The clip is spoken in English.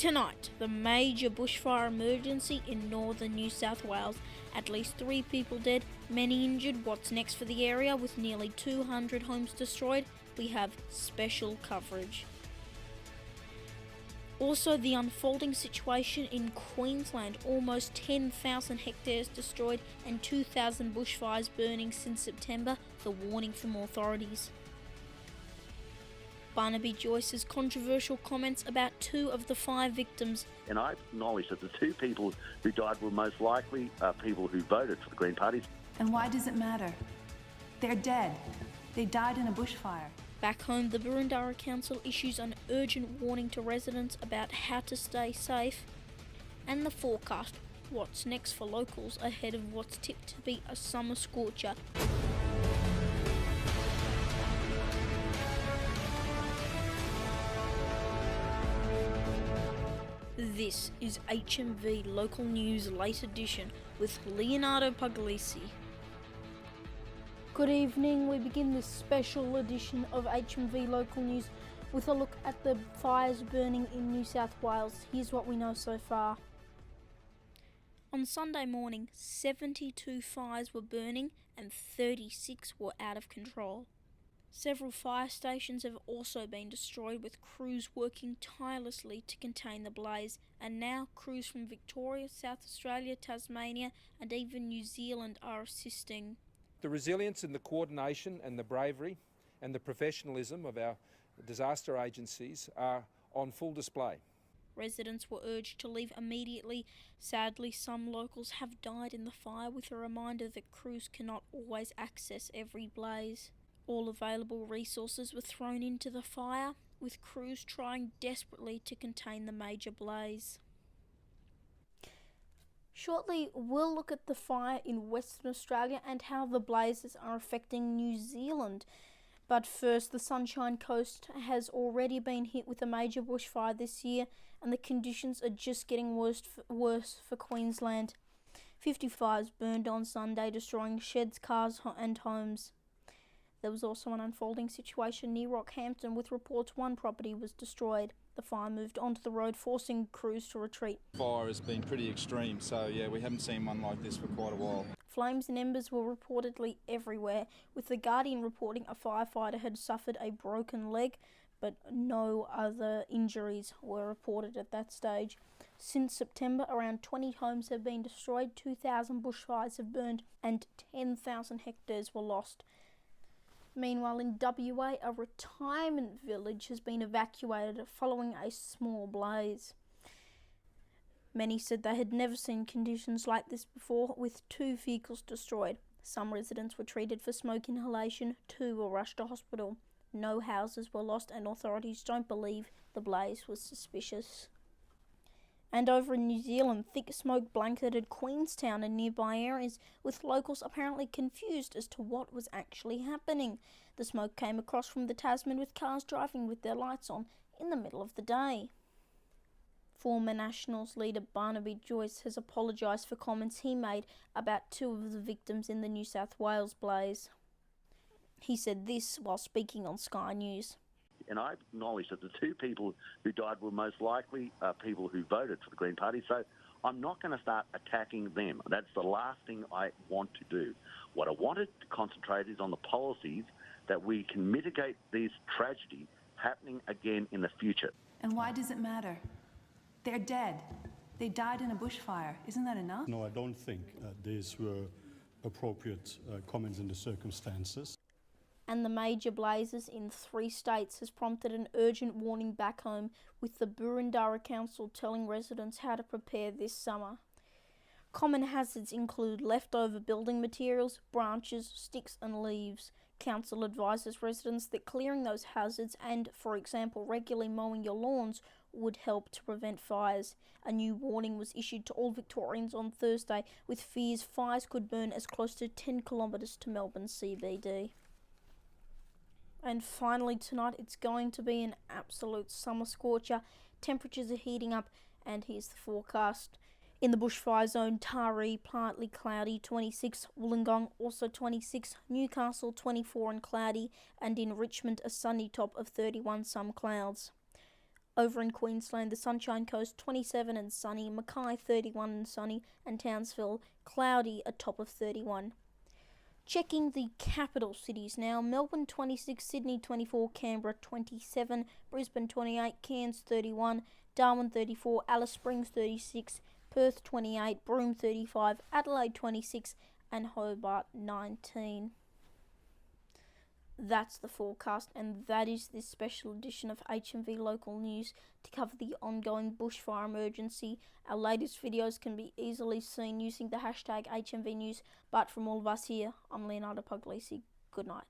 Tonight, the major bushfire emergency in northern New South Wales. At least 3 people dead, many injured. What's next for the area with nearly 200 homes destroyed? We have special coverage. Also, the unfolding situation in Queensland, almost 10,000 hectares destroyed and 2,000 bushfires burning since September, the warning from authorities. Barnaby Joyce's controversial comments about 2 of the 5 victims. And I acknowledge that the 2 people who died were most likely people who voted for the Green Party. And why does it matter? They're dead. They died in a bushfire. Back home, the Boroondara Council issues an urgent warning to residents about how to stay safe. And the forecast, what's next for locals ahead of what's tipped to be a summer scorcher. This is HMV Local News Late Edition with Leonardo Puglisi. Good evening. We begin this special edition of HMV Local News with a look at the fires burning in New South Wales. Here's what we know so far. On Sunday morning, 72 fires were burning and 36 were out of control. Several fire stations have also been destroyed, with crews working tirelessly to contain the blaze, and now crews from Victoria, South Australia, Tasmania and even New Zealand are assisting. The resilience and the coordination and the bravery and the professionalism of our disaster agencies are on full display. Residents were urged to leave immediately. Sadly, some locals have died in the fire, with a reminder that crews cannot always access every blaze. All available resources were thrown into the fire, with crews trying desperately to contain the major blaze. Shortly, we'll look at the fire in Western Australia and how the blazes are affecting New Zealand. But first, the Sunshine Coast has already been hit with a major bushfire this year, and the conditions are just getting worse for Queensland. 50 fires burned on Sunday, destroying sheds, cars and homes. There was also an unfolding situation near Rockhampton, with reports 1 property was destroyed. The fire moved onto the road, forcing crews to retreat. Fire has been pretty extreme, so yeah, we haven't seen one like this for quite a while. Flames and embers were reportedly everywhere, with The Guardian reporting a firefighter had suffered a broken leg, but no other injuries were reported at that stage. Since September, around 20 homes have been destroyed, 2,000 bushfires have burned, and 10,000 hectares were lost. Meanwhile, in WA, a retirement village has been evacuated following a small blaze. Many said they had never seen conditions like this before, with 2 vehicles destroyed. Some residents were treated for smoke inhalation, 2 were rushed to hospital. No houses were lost, and authorities don't believe the blaze was suspicious. And over in New Zealand, thick smoke blanketed Queenstown and nearby areas, with locals apparently confused as to what was actually happening. The smoke came across from the Tasman, with cars driving with their lights on in the middle of the day. Former Nationals leader Barnaby Joyce has apologised for comments he made about 2 of the victims in the New South Wales blaze. He said this while speaking on Sky News. And I acknowledge that the 2 people who died were most likely people who voted for the Green Party, so I'm not going to start attacking them. That's the last thing I want to do. What I wanted to concentrate is on the policies that we can mitigate these tragedies happening again in the future. And why does it matter? They're dead. They died in a bushfire. Isn't that enough? No, I don't think these were appropriate comments in the circumstances. And the major blazes in 3 states has prompted an urgent warning back home, with the Boroondara Council telling residents how to prepare this summer. Common hazards include leftover building materials, branches, sticks and leaves. Council advises residents that clearing those hazards and, for example, regularly mowing your lawns would help to prevent fires. A new warning was issued to all Victorians on Thursday, with fears fires could burn as close to 10 kilometres to Melbourne CBD. And finally tonight, it's going to be an absolute summer scorcher. Temperatures are heating up, and here's the forecast. In the bushfire zone, Taree, partly cloudy, 26, Wollongong also 26, Newcastle 24 and cloudy, and in Richmond a sunny top of 31, some clouds. Over in Queensland, the Sunshine Coast 27 and sunny, Mackay 31 and sunny, and Townsville cloudy, a top of 31. Checking the capital cities now: Melbourne 26, Sydney 24, Canberra 27, Brisbane 28, Cairns 31, Darwin 34, Alice Springs 36, Perth 28, Broome 35, Adelaide 26, and Hobart 19. That's the forecast, and that is this special edition of HMV Local News to cover the ongoing bushfire emergency. Our latest videos can be easily seen using the hashtag HMV News, but from all of us here, I'm Leonardo Puglisi. Good night.